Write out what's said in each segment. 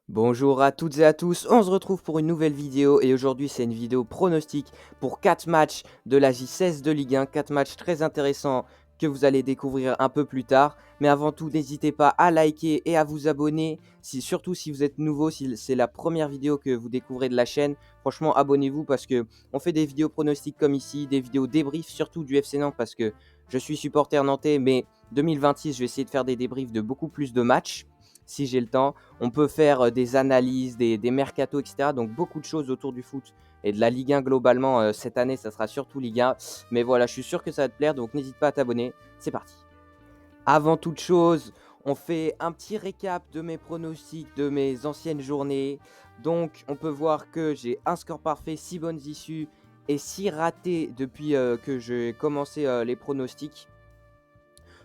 Bonjour à toutes et à tous, on se retrouve pour une nouvelle vidéo et aujourd'hui c'est une vidéo pronostic pour 4 matchs de la J16 de Ligue 1, 4 matchs très intéressants que vous allez découvrir un peu plus tard. Mais avant tout, n'hésitez pas à liker et à vous abonner, surtout si vous êtes nouveau, si c'est la première vidéo que vous découvrez de la chaîne. Franchement, abonnez-vous parce que on fait des vidéos pronostics comme ici, des vidéos débriefs, surtout du FC Nantes parce que je suis supporter nantais, mais 2026, je vais essayer de faire des débriefs de beaucoup plus de matchs si j'ai le temps. On peut faire des analyses, des mercatos, etc. Donc beaucoup de choses autour du foot et de la Ligue 1 globalement. Cette année, ça sera surtout Ligue 1. Mais voilà, je suis sûr que ça va te plaire, donc n'hésite pas à t'abonner. C'est parti. Avant toute chose, on fait un petit récap de mes pronostics, de mes anciennes journées. Donc on peut voir que j'ai un score parfait, 6 bonnes issues et 6 ratés depuis que j'ai commencé les pronostics.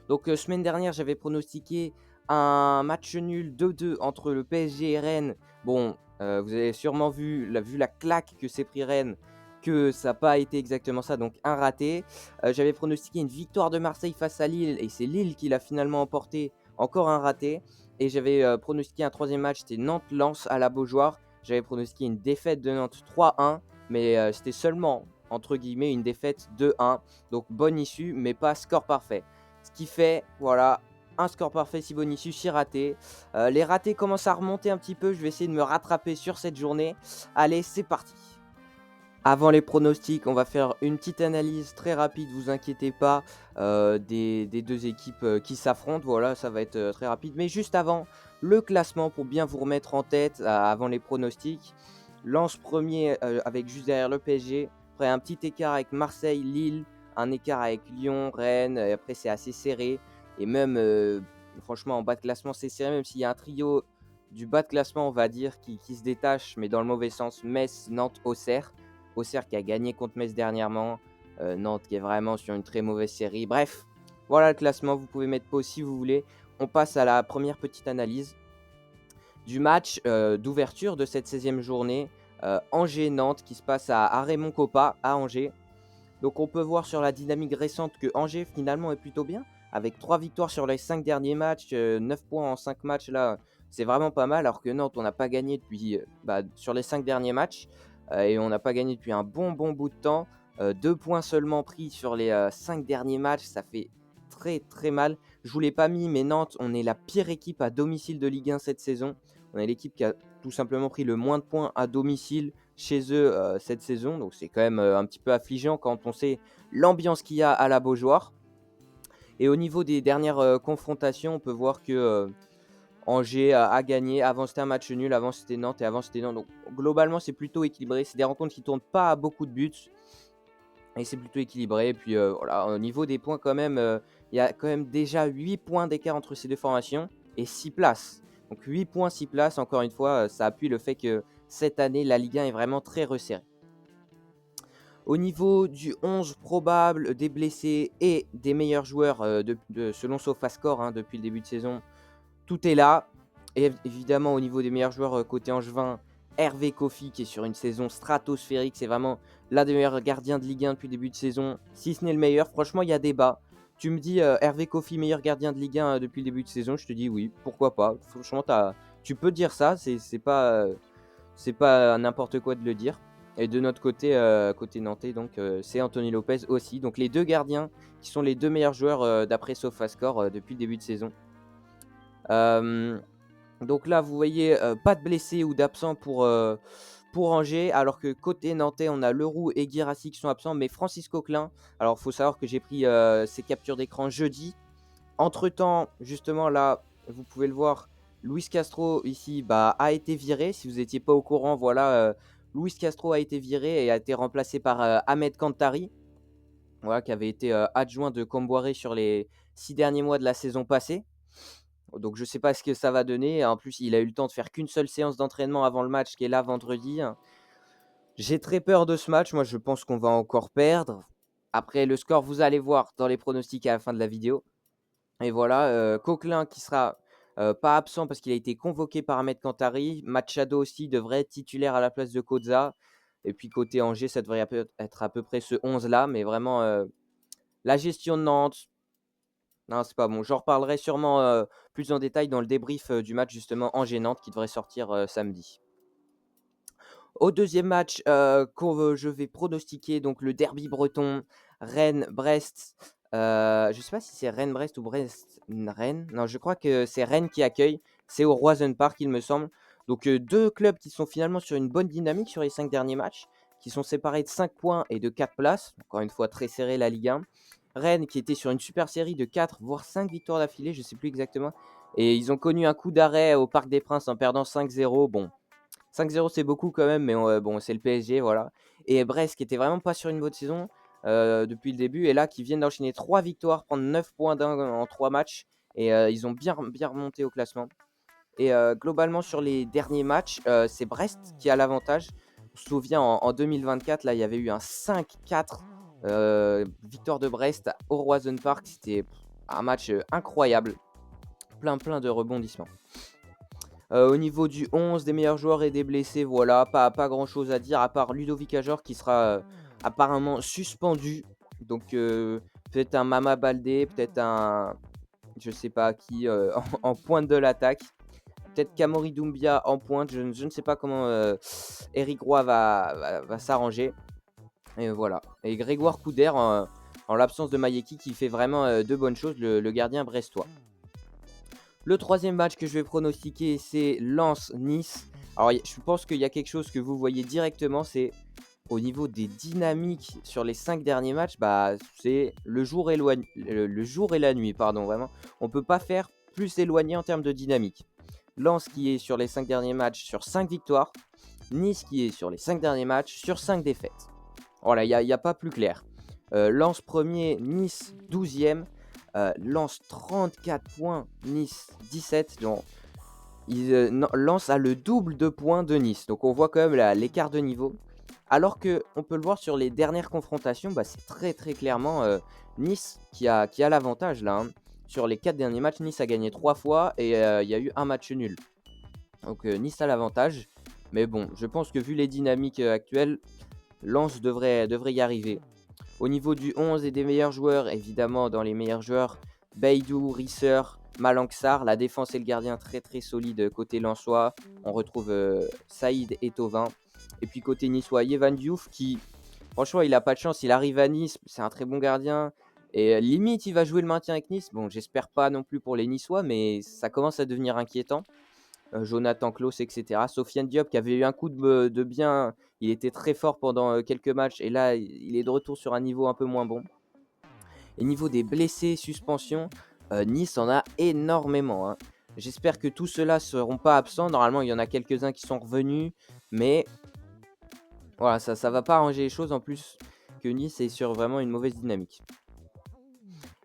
Donc, semaine dernière, j'avais pronostiqué un match nul 2-2 entre le PSG et Rennes. Bon, vous avez sûrement vu la claque que s'est pris Rennes, que ça n'a pas été exactement ça, donc un raté. J'avais pronostiqué une victoire de Marseille face à Lille et c'est Lille qui l'a finalement emporté, encore un raté. Et j'avais pronostiqué un troisième match, c'était Nantes-Lens à la Beaujoire. J'avais pronostiqué une défaite de Nantes 3-1, mais c'était seulement, entre guillemets, une défaite 2-1. Donc bonne issue, mais pas score parfait. Ce qui fait, voilà, un score parfait, 6 bonnes issues, 6 ratés. Les ratés commencent à remonter un petit peu. Je vais essayer de me rattraper sur cette journée. Allez, c'est parti. Avant les pronostics, on va faire une petite analyse très rapide, vous inquiétez pas, des deux équipes qui s'affrontent. Voilà, ça va être très rapide. Mais juste avant, le classement pour bien vous remettre en tête, avant les pronostics. Lance premier avec juste derrière le PSG. Après, un petit écart avec Marseille, Lille, un écart avec Lyon, Rennes. Et après, c'est assez serré. Et même, franchement, en bas de classement, c'est serré, même s'il y a un trio du bas de classement, on va dire, qui se détache, mais dans le mauvais sens. Metz, Nantes, Auxerre. Auxerre qui a gagné contre Metz dernièrement. Nantes qui est vraiment sur une très mauvaise série. Bref, voilà le classement. Vous pouvez mettre pause si vous voulez. On passe à la première petite analyse du match d'ouverture de cette 16e journée. Angers-Nantes qui se passe à Raymond Kopa, à Angers. Donc on peut voir sur la dynamique récente que Angers finalement est plutôt bien. Avec 3 victoires sur les 5 derniers matchs, 9 points en 5 matchs là, c'est vraiment pas mal. Alors que Nantes, on n'a pas gagné depuis sur les 5 derniers matchs. Et on n'a pas gagné depuis un bon bout de temps. 2 points seulement pris sur les 5 derniers matchs, ça fait très très mal. Je vous l'ai pas mis, mais Nantes, on est la pire équipe à domicile de Ligue 1 cette saison. On est l'équipe qui a tout simplement pris le moins de points à domicile chez eux cette saison. Donc c'est quand même un petit peu affligeant quand on sait l'ambiance qu'il y a à la Beaujoire. Et au niveau des dernières confrontations, on peut voir que Angers a gagné. Avant, c'était un match nul. Avant, c'était Nantes. Et avant, c'était Nantes. Donc globalement, c'est plutôt équilibré. C'est des rencontres qui ne tournent pas à beaucoup de buts. Et c'est plutôt équilibré. Et puis voilà, au niveau des points, quand même, il y a quand même déjà 8 points d'écart entre ces deux formations et 6 places. Donc 8 points, 6 places. Encore une fois, ça appuie le fait que cette année, la Ligue 1 est vraiment très resserrée. Au niveau du 11 probable, des blessés et des meilleurs joueurs selon SofaScore depuis le début de saison, tout est là. Et évidemment, au niveau des meilleurs joueurs côté Angevin, Hervé Kofi qui est sur une saison stratosphérique. C'est vraiment l'un des meilleurs gardiens de Ligue 1 depuis le début de saison, si ce n'est le meilleur. Franchement, il y a débat. Tu me dis Hervé Kofi, meilleur gardien de Ligue 1 depuis le début de saison, je te dis oui, pourquoi pas. Franchement, tu peux dire ça, c'est pas n'importe quoi de le dire. Et de notre côté, côté nantais, donc c'est Anthony Lopez aussi. Donc les deux gardiens qui sont les deux meilleurs joueurs d'après SofaScore depuis le début de saison. Donc là, vous voyez, pas de blessés ou d'absents pour Angers, alors que côté nantais, on a Leroux et Guirassy qui sont absents, mais Francis Coquelin. Alors, il faut savoir que j'ai pris ces captures d'écran jeudi. Entre-temps, justement, là, vous pouvez le voir, Luis Castro, ici, a été viré. Si vous n'étiez pas au courant, voilà, Luis Castro a été viré et a été remplacé par Ahmed Kantari, voilà, qui avait été adjoint de Comboiré sur les 6 derniers mois de la saison passée. Donc je ne sais pas ce que ça va donner. En plus, il a eu le temps de faire qu'une seule séance d'entraînement avant le match qui est là vendredi. J'ai très peur de ce match. Moi, je pense qu'on va encore perdre. Après le score, vous allez voir dans les pronostics à la fin de la vidéo. Et voilà, Coquelin qui sera pas absent parce qu'il a été convoqué par Ahmed Kantari. Machado aussi devrait être titulaire à la place de Koza. Et puis côté Angers, ça devrait être à peu près ce 11-là. Mais vraiment, la gestion de Nantes, Non, c'est pas bon. J'en reparlerai sûrement, plus en détail dans le débrief, du match justement Angers-Nantes qui devrait sortir, samedi. Au deuxième match, je vais pronostiquer donc le derby breton, Rennes-Brest. Je sais pas si c'est Rennes-Brest ou Brest-Rennes. Non, je crois que c'est Rennes qui accueille. C'est au Roison Park, il me semble. Donc, 2 clubs qui sont finalement sur une bonne dynamique sur les 5 derniers matchs, qui sont séparés de 5 points et de 4 places. Encore une fois, très serré la Ligue 1. Rennes qui était sur une super série de 4 voire 5 victoires d'affilée, je ne sais plus exactement. Et ils ont connu un coup d'arrêt au Parc des Princes en perdant 5-0. Bon, 5-0 c'est beaucoup quand même, mais bon, c'est le PSG, voilà. Et Brest qui était vraiment pas sur une bonne saison depuis le début, et là qui viennent d'enchaîner 3 victoires, prendre 9 points en 3 matchs, et ils ont bien remonté au classement. Et globalement sur les derniers matchs, c'est Brest qui a l'avantage. On se souvient en 2024, là il y avait eu un 5-4 victoire de Brest au Roison Park. C'était un match incroyable, plein de rebondissements. Au niveau du 11, des meilleurs joueurs et des blessés, voilà, pas grand-chose à dire, à part Ludovic Ajor qui sera apparemment suspendu. Donc peut-être un Mama Baldé, peut-être un, je sais pas qui, en pointe de l'attaque. Peut-être Kamori Doumbia en pointe, je ne sais pas comment Eric Roy va s'arranger. Et voilà. Et Grégoire Couder, en l'absence de Mayeki, qui fait vraiment de bonnes choses, le gardien brestois. Le troisième match que je vais pronostiquer, c'est Lens-Nice. Alors, je pense qu'il y a quelque chose que vous voyez directement, c'est au niveau des dynamiques sur les 5 derniers matchs, bah, c'est le jour le jour et la nuit, pardon, vraiment. On ne peut pas faire plus éloigné en termes de dynamique. Lens qui est sur les 5 derniers matchs sur 5 victoires. Nice qui est sur les 5 derniers matchs sur 5 défaites. Voilà, il y a pas plus clair. Lens premier, Nice 12e. Lens 34 points, Nice 17. Donc, Lens a le double de points de Nice. Donc on voit quand même l'écart de niveau. Alors qu'on peut le voir sur les dernières confrontations, bah, c'est très clairement Nice qui a l'avantage là, hein. Sur les 4 derniers matchs, Nice a gagné 3 fois et il y a eu un match nul. Donc Nice a l'avantage. Mais bon, je pense que vu les dynamiques actuelles, Lens devrait y arriver. Au niveau du 11 et des meilleurs joueurs, évidemment, dans les meilleurs joueurs, Beidou, Risser, Malanxar. La défense et le gardien très solide côté lensois. On retrouve Saïd et Thauvin. Et puis côté niçois, Yevan Diouf qui, franchement, il a pas de chance. Il arrive à Nice, c'est un très bon gardien. Et limite, il va jouer le maintien avec Nice. Bon, j'espère pas non plus pour les Niçois, mais ça commence à devenir inquiétant. Jonathan Klaus, etc. Sofiane Diop qui avait eu un coup de bien. Il était très fort pendant quelques matchs et là, il est de retour sur un niveau un peu moins bon. Et niveau des blessés, suspensions, Nice en a énormément, hein. J'espère que tous ceux-là ne seront pas absents. Normalement, il y en a quelques-uns qui sont revenus. Mais voilà, ça ne va pas arranger les choses. En plus que Nice est sur vraiment une mauvaise dynamique.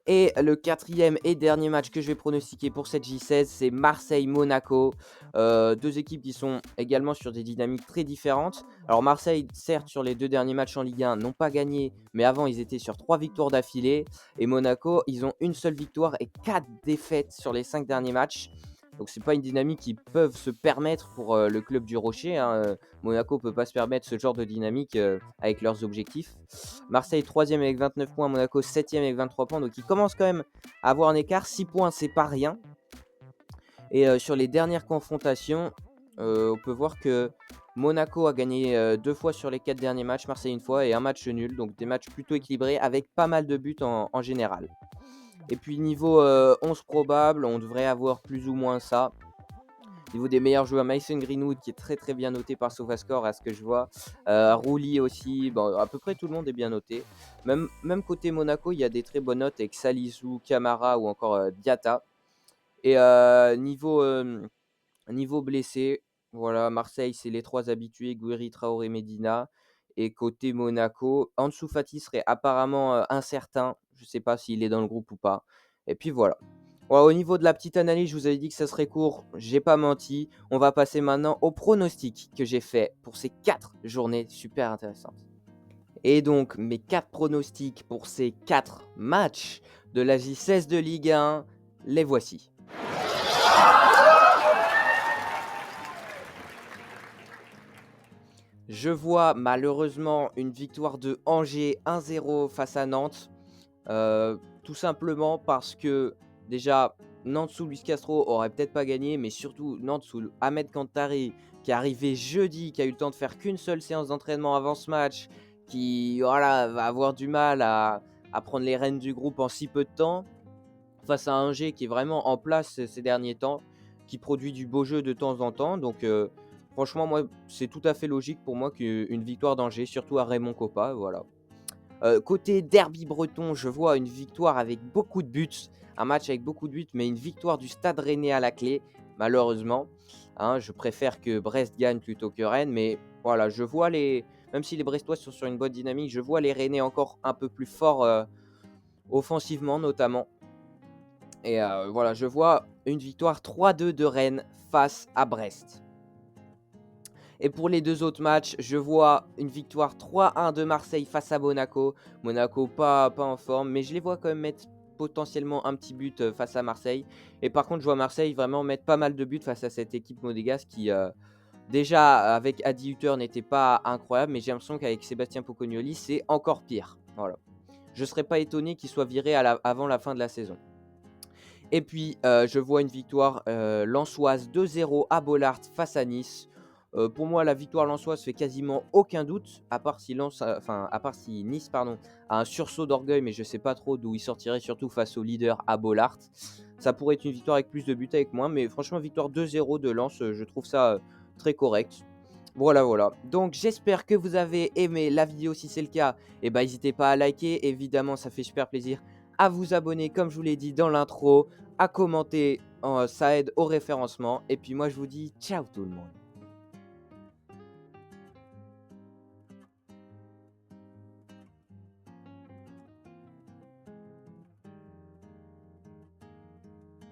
Et le quatrième et dernier match que je vais pronostiquer pour cette J16, c'est Marseille-Monaco. 2 équipes qui sont également sur des dynamiques très différentes. Alors Marseille, certes, sur les 2 derniers matchs en Ligue 1, n'ont pas gagné, mais avant, ils étaient sur 3 victoires d'affilée. Et Monaco, ils ont une seule victoire et 4 défaites sur les 5 derniers matchs. Donc c'est pas une dynamique qu'ils peuvent se permettre pour le club du Rocher, hein. Monaco peut pas se permettre ce genre de dynamique avec leurs objectifs. Marseille 3e avec 29 points, Monaco 7e avec 23 points. Donc ils commencent quand même à avoir un écart. 6 points, c'est pas rien. Et sur les dernières confrontations, on peut voir que Monaco a gagné 2 fois sur les 4 derniers matchs, Marseille une fois et un match nul. Donc des matchs plutôt équilibrés avec pas mal de buts en général. Et puis niveau 11 probable, on devrait avoir plus ou moins ça. Niveau des meilleurs joueurs, Mason Greenwood qui est très bien noté par SofaScore à ce que je vois. Rouli aussi, bon, à peu près tout le monde est bien noté. Même côté Monaco, il y a des très bonnes notes avec Salisu, Camara ou encore Diatta. Et niveau blessé, voilà, Marseille, c'est les 3 habitués, Guiri, Traoré, Medina. Et côté Monaco, Ansu Fati serait apparemment incertain. Je ne sais pas s'il est dans le groupe ou pas. Et puis voilà. Ouais, au niveau de la petite analyse, je vous avais dit que ça serait court. J'ai pas menti. On va passer maintenant au pronostic que j'ai fait pour ces 4 journées super intéressantes. Et donc, mes 4 pronostics pour ces 4 matchs de la J16 de Ligue 1, les voici. Je vois malheureusement une victoire de Angers 1-0 face à Nantes. Tout simplement parce que, déjà, Nantes sous Luis Castro aurait peut-être pas gagné, mais surtout Nantes sous Ahmed Kantari, qui est arrivé jeudi, qui a eu le temps de faire qu'une seule séance d'entraînement avant ce match, qui, voilà, va avoir du mal à prendre les rênes du groupe en si peu de temps, face à un Angers qui est vraiment en place ces derniers temps, qui produit du beau jeu de temps en temps. Donc, franchement, moi, c'est tout à fait logique pour moi qu'une victoire d'Angers, surtout à Raymond Kopa, voilà. Côté derby breton, je vois une victoire avec beaucoup de buts, un match avec beaucoup de buts, mais une victoire du Stade Rennais à la clé, malheureusement. Hein, je préfère que Brest gagne plutôt que Rennes, mais voilà, je vois même si les Brestois sont sur une bonne dynamique, je vois les Rennais encore un peu plus forts offensivement notamment. Et voilà, je vois une victoire 3-2 de Rennes face à Brest. Et pour les 2 autres matchs, je vois une victoire 3-1 de Marseille face à Monaco. Monaco pas en forme, mais je les vois quand même mettre potentiellement un petit but face à Marseille. Et par contre, je vois Marseille vraiment mettre pas mal de buts face à cette équipe monégasque qui, déjà avec Adi Hutter n'était pas incroyable, mais j'ai l'impression qu'avec Sébastien Pocognoli, c'est encore pire. Voilà. Je ne serais pas étonné qu'il soit viré avant la fin de la saison. Et puis, je vois une victoire lensoise 2-0 à Bollaert face à Nice. Pour moi, la victoire lensoise fait quasiment aucun doute, à part si Nice pardon, a un sursaut d'orgueil, mais je ne sais pas trop d'où il sortirait, surtout face au leader à Bollaert. Ça pourrait être une victoire avec plus de buts avec moins, mais franchement, victoire 2-0 de Lens, je trouve ça très correct. Voilà, voilà. Donc, j'espère que vous avez aimé la vidéo. Si c'est le cas, eh ben, n'hésitez pas à liker. Évidemment, ça fait super plaisir. À vous abonner, comme je vous l'ai dit dans l'intro, à commenter, ça aide au référencement. Et puis moi, je vous dis ciao tout le monde.